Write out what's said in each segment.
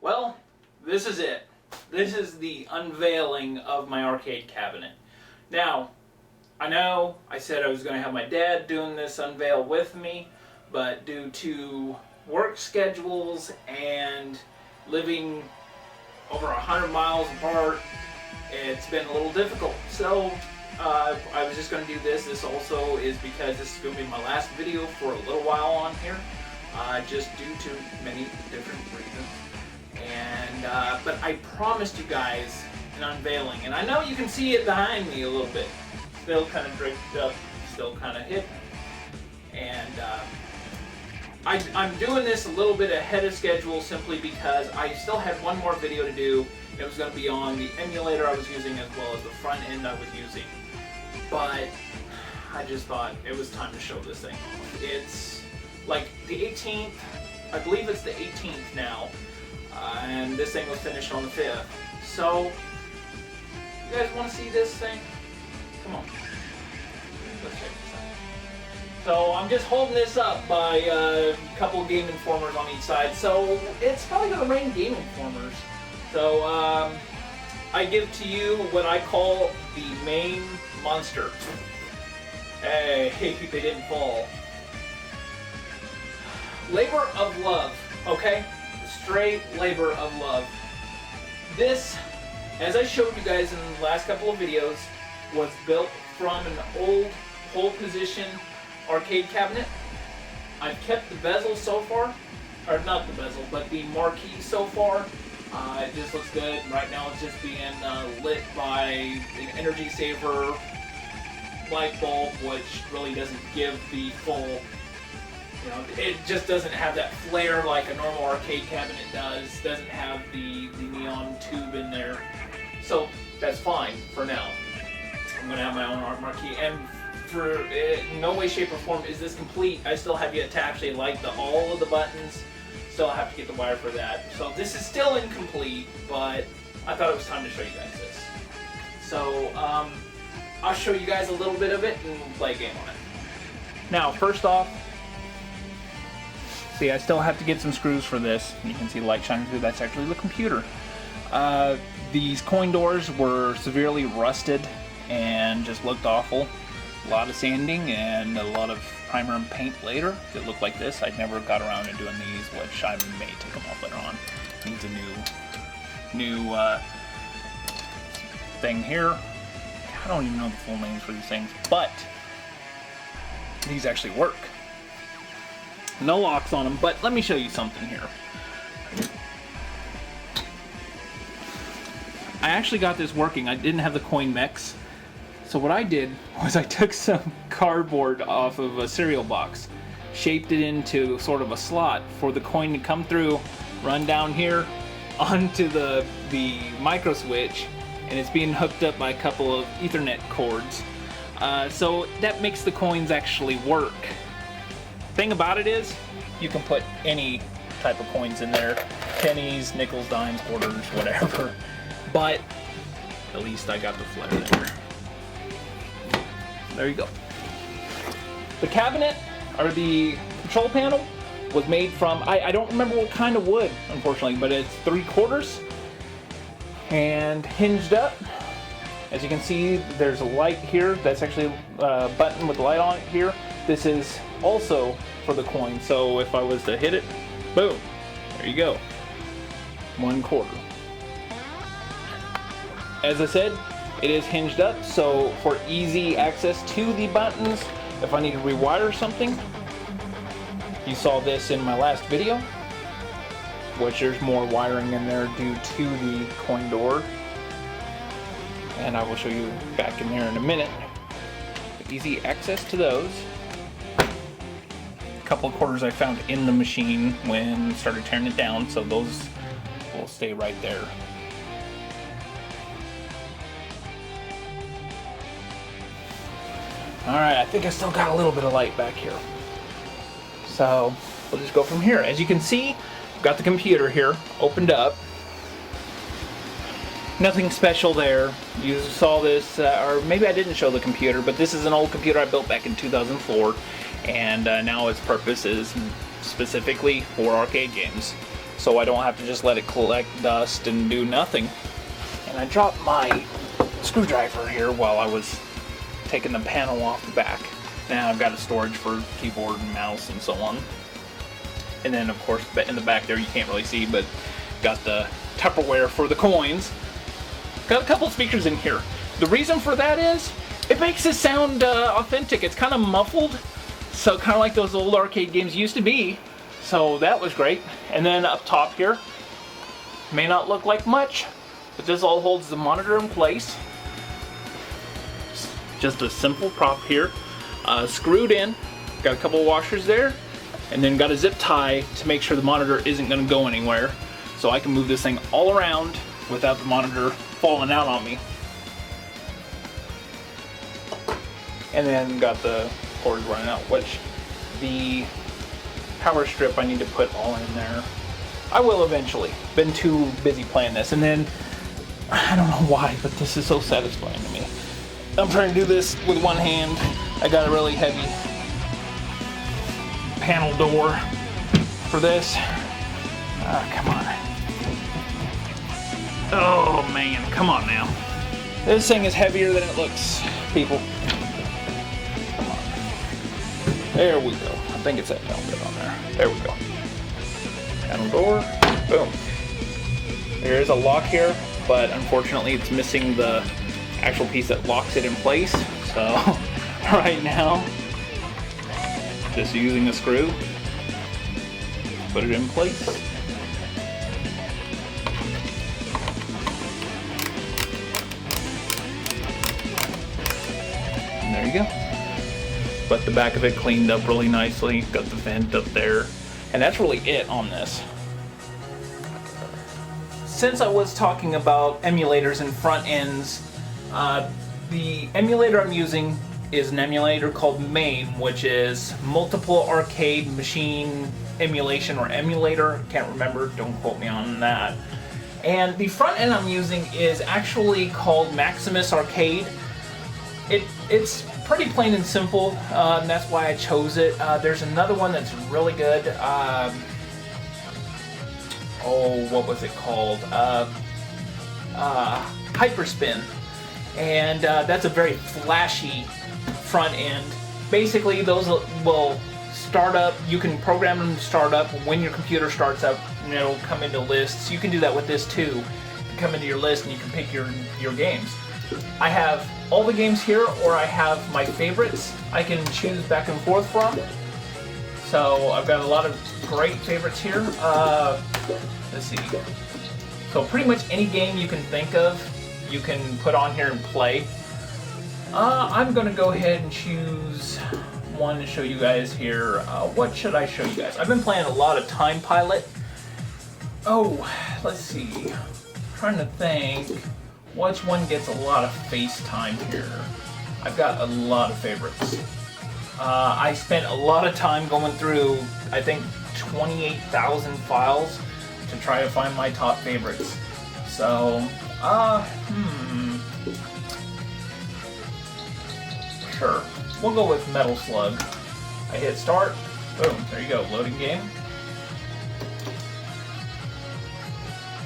Well, this is it. This is the unveiling of my arcade cabinet. Now, I know I said I was going to have my dad doing this unveil with me, but due to work schedules and living over 100 miles apart, it's been a little difficult. So I was just going to do this. This also is because this is going to be my last video for a little while on here, just due to many different reasons. And but I promised you guys an unveiling, and I know you can see it behind me a little bit. Still kind of draped up, still kind of hidden. And I'm doing this a little bit ahead of schedule simply because I still had one more video to do. It was going to be on the emulator I was using as well as the front end I was using. But I just thought it was time to show this thing off. It's like the 18th, I believe it's the 18th now, and this thing was finished on the 5th. So, you guys want to see this thing? Come on. Let's check this out. So I'm just holding this up by a couple of Game Informers on each side. So it's probably going to rain Game Informers. So I give to you what I call the MAME monster. Hey, they didn't fall. Labor of love, okay? Straight labor of love. This, as I showed you guys in the last couple of videos, was built from an old pole position arcade cabinet. I've kept the bezel so far, or not the bezel, but the marquee so far. It just looks good. Right now it's just being lit by an energy saver light bulb, which really doesn't give the full, you know, it just doesn't have that flare like a normal arcade cabinet does. Doesn't have the neon tube in there. So that's fine for now. I'm going to have my own art marquee, and for no way, shape, or form is this complete. I still have yet to actually light all of the buttons. Still have to get the wire for that. So this is still incomplete, but I thought it was time to show you guys this. So I'll show you guys a little bit of it and we'll play a game on it. Now, first off, see, I still have to get some screws for this. You can see the light shining through. That's actually the computer. These coin doors were severely rusted and just looked awful. A lot of sanding and a lot of primer and paint later. It looked like this. I never got around to doing these, which I may take them off later on. Needs a new thing here. I don't even know the full names for these things, but these actually work. No locks on them, but let me show you something here. I actually got this working. I didn't have the coin mix. So what I did was I took some cardboard off of a cereal box, shaped it into sort of a slot for the coin to come through, run down here onto the micro switch, and it's being hooked up by a couple of Ethernet cords. So that makes the coins actually work. Thing about it is, you can put any type of coins in there, pennies, nickels, dimes, quarters, whatever. But at least I got the flare there. There you go. The cabinet, or the control panel, was made from, I don't remember what kind of wood, unfortunately, but it's 3/4 and hinged up. As you can see, there's a light here. That's actually a button with a light on it here. This is also for the coin, so if I was to hit it, boom, there you go. 1/4. As I said, it is hinged up, so for easy access to the buttons, if I need to rewire something, you saw this in my last video, which there's more wiring in there due to the coin door, and I will show you back in there in a minute. Easy access to those. A couple of quarters I found in the machine when I started tearing it down, so those will stay right there. Alright, I think I still got a little bit of light back here. So, we'll just go from here. As you can see, I've got the computer here, opened up. Nothing special there. You saw this, or maybe I didn't show the computer, but this is an old computer I built back in 2004, and now its purpose is specifically for arcade games. so I don't have to just let it collect dust and do nothing. And I dropped my screwdriver here while I was taking the panel off the back. Now I've got a storage for keyboard and mouse and so on. And then of course in the back there you can't really see, but got the Tupperware for the coins. Got a couple speakers in here. The reason for that is it makes it sound authentic. It's kind of muffled, so kind of like those old arcade games used to be. So that was great. And then up top here, may not look like much, but this all holds the monitor in place. Just a simple prop here, screwed in. Got a couple of washers there, and then got a zip tie to make sure the monitor isn't going to go anywhere, so I can move this thing all around without the monitor falling out on me. And then got the cord running out, which the power strip I need to put all in there. I will eventually. Been too busy playing this. And then, I don't know why, but this is so satisfying to me. I'm trying to do this with one hand. I got a really heavy panel door for this. Come on. Oh man, come on now. This thing is heavier than it looks, people. Come on. There we go. I think it's that panel bit on there. There we go. Panel door. Boom. There is a lock here, but unfortunately it's missing the actual piece that locks it in place. So right now, just using a screw, put it in place. And there you go. But the back of it cleaned up really nicely. Got the vent up there. And that's really it on this. Since I was talking about emulators and front ends, the emulator I'm using is an emulator called MAME, which is Multiple Arcade Machine Emulation or Emulator. Can't remember, don't quote me on that. And the front end I'm using is actually called Maximus Arcade. It's pretty plain and simple, and that's why I chose it. There's another one that's really good. What was it called? Hyperspin. And that's a very flashy front end. Basically, those will start up. You can program them to start up when your computer starts up, and it'll come into lists. You can do that with this too. You can come into your list and you can pick your games. I have all the games here, or I have my favorites I can choose back and forth from. So I've got a lot of great favorites here. Let's see. So pretty much any game you can think of, you can put on here and play. I'm going to go ahead and choose one to show you guys here. What should I show you guys? I've been playing a lot of Time Pilot. Oh, let's see. I'm trying to think which one gets a lot of face time here. I've got a lot of favorites. I spent a lot of time going through, I think, 28,000 files to try to find my top favorites. So, sure. We'll go with Metal Slug. I hit start. Boom. There you go. Loading game.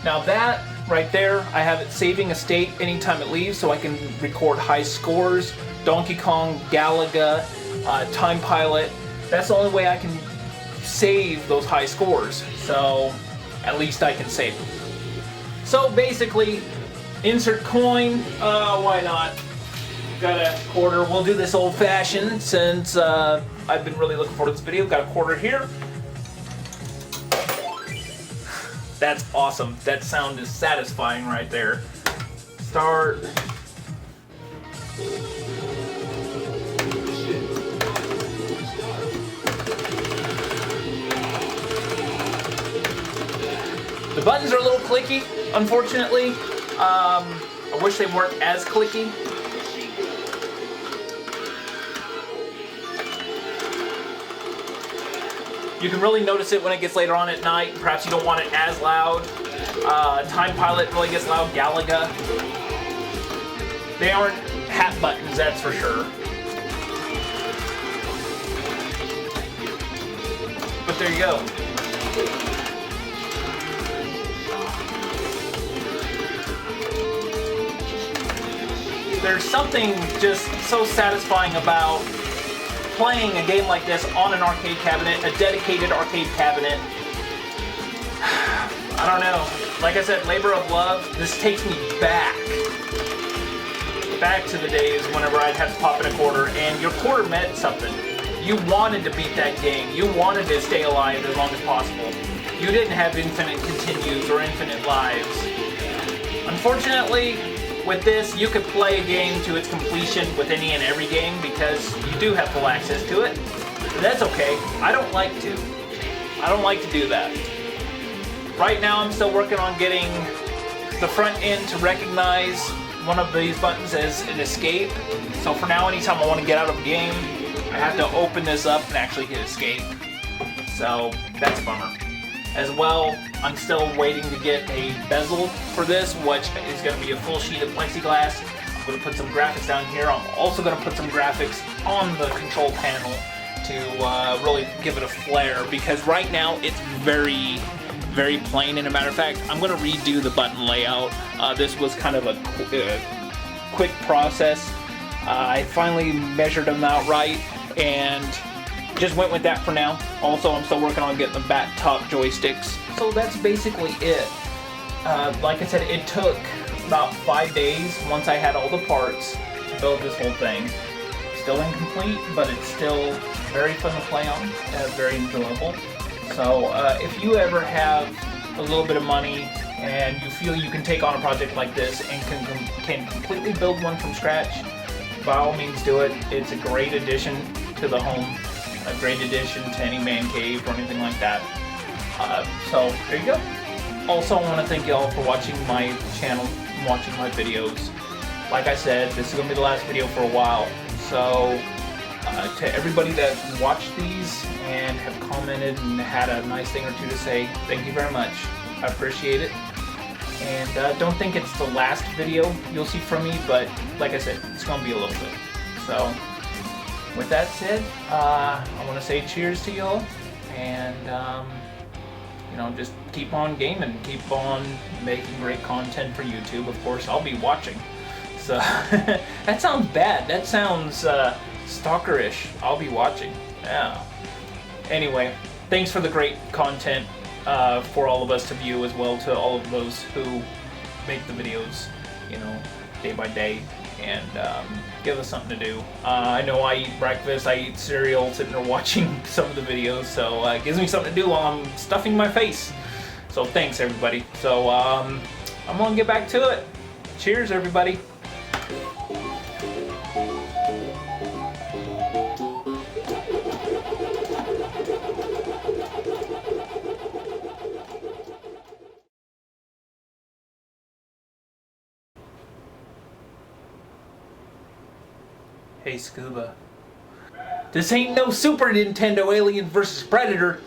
Now that right there, I have it saving a state anytime it leaves, so I can record high scores. Donkey Kong, Galaga, Time Pilot. That's the only way I can save those high scores. So at least I can save them. So basically, insert coin. Why not? Got a quarter. We'll do this old-fashioned since I've been really looking forward to this video. Got a quarter here. That's awesome. That sound is satisfying right there. Start. The buttons are a little clicky, unfortunately. I wish they weren't as clicky. You can really notice it when it gets later on at night. Perhaps you don't want it as loud. Time Pilot really gets loud. Galaga. They aren't hat buttons, that's for sure. But there you go. there's something just so satisfying about playing a game like this on an arcade cabinet, a dedicated arcade cabinet. I don't know. Like I said, labor of love. This takes me back to the days whenever I'd have to pop in a quarter, and your quarter meant something. You wanted to beat that game. You wanted to stay alive as long as possible. You didn't have infinite continues or infinite lives. Unfortunately, with this, you could play a game to its completion with any and every game because you do have full access to it. But that's okay. I don't like to. I don't like to do that. Right now, I'm still working on getting the front end to recognize one of these buttons as an escape. So for now, anytime I want to get out of a game, I have to open this up and actually hit escape. So that's a bummer. As well, I'm still waiting to get a bezel for this, which is going to be a full sheet of plexiglass. I'm going to put some graphics down here. I'm also going to put some graphics on the control panel to really give it a flair, because right now it's very plain. And a matter of fact, I'm going to redo the button layout. This was kind of a quick process. I finally measured them out right and just went with that for now. Also, I'm still working on getting the back top joysticks. So that's basically it. Like I said, it took about 5 days once I had all the parts to build this whole thing. Still incomplete, but it's still very fun to play on, very enjoyable. So if you ever have a little bit of money and you feel you can take on a project like this and can completely build one from scratch, by all means do it. It's a great addition to the home, a great addition to any man cave or anything like that. So there you go. Also, I want to thank you all for watching my channel, watching my videos. Like I said, this is going to be the last video for a while. So to everybody that watched these and have commented and had a nice thing or two to say, thank you very much. I appreciate it. And don't think it's the last video you'll see from me, but like I said, it's going to be a little bit. So with that said, I want to say cheers to y'all, and you know, just keep on gaming, keep on making great content for YouTube. Of course, I'll be watching. So that sounds bad. That sounds stalkerish. I'll be watching. Yeah. Anyway, thanks for the great content for all of us to view, as well to all of those who make the videos, you know, day by day, and give us something to do. I know I eat breakfast, I eat cereal sitting there watching some of the videos, so it gives me something to do while I'm stuffing my face. So thanks everybody. So I'm gonna get back to it. Cheers everybody. Hey Scuba, this ain't no Super Nintendo Alien vs. Predator.